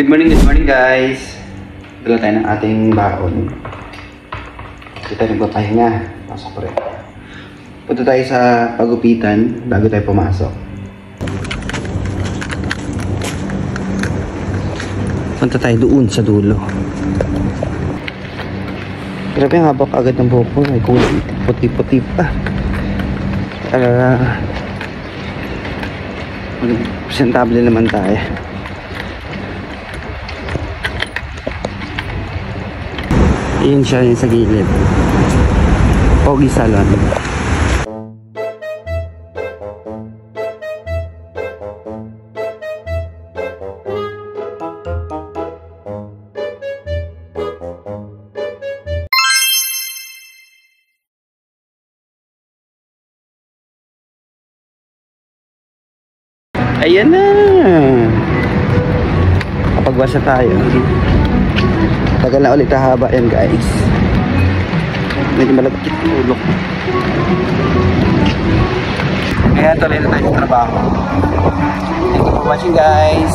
Good morning guys. Dala tayo ng ating baon. Dito tayo nagpapahinga. Punta tayo sa pagupitan bago tayo pumasok. Punta tayo doon sa dulo. Grabe ang habak agad ng buhok ko. May kulay puti-puti pa. Presentable naman tayo. Iyan siya yung sa gilid. Pogi Salon. Ayan na. Kapag-wasa tayo. Tagal na ulit haba yan guys. Medyo malagkit ang ulo. Kaya tuloy na tayo sa trabaho. Thank you for watching guys.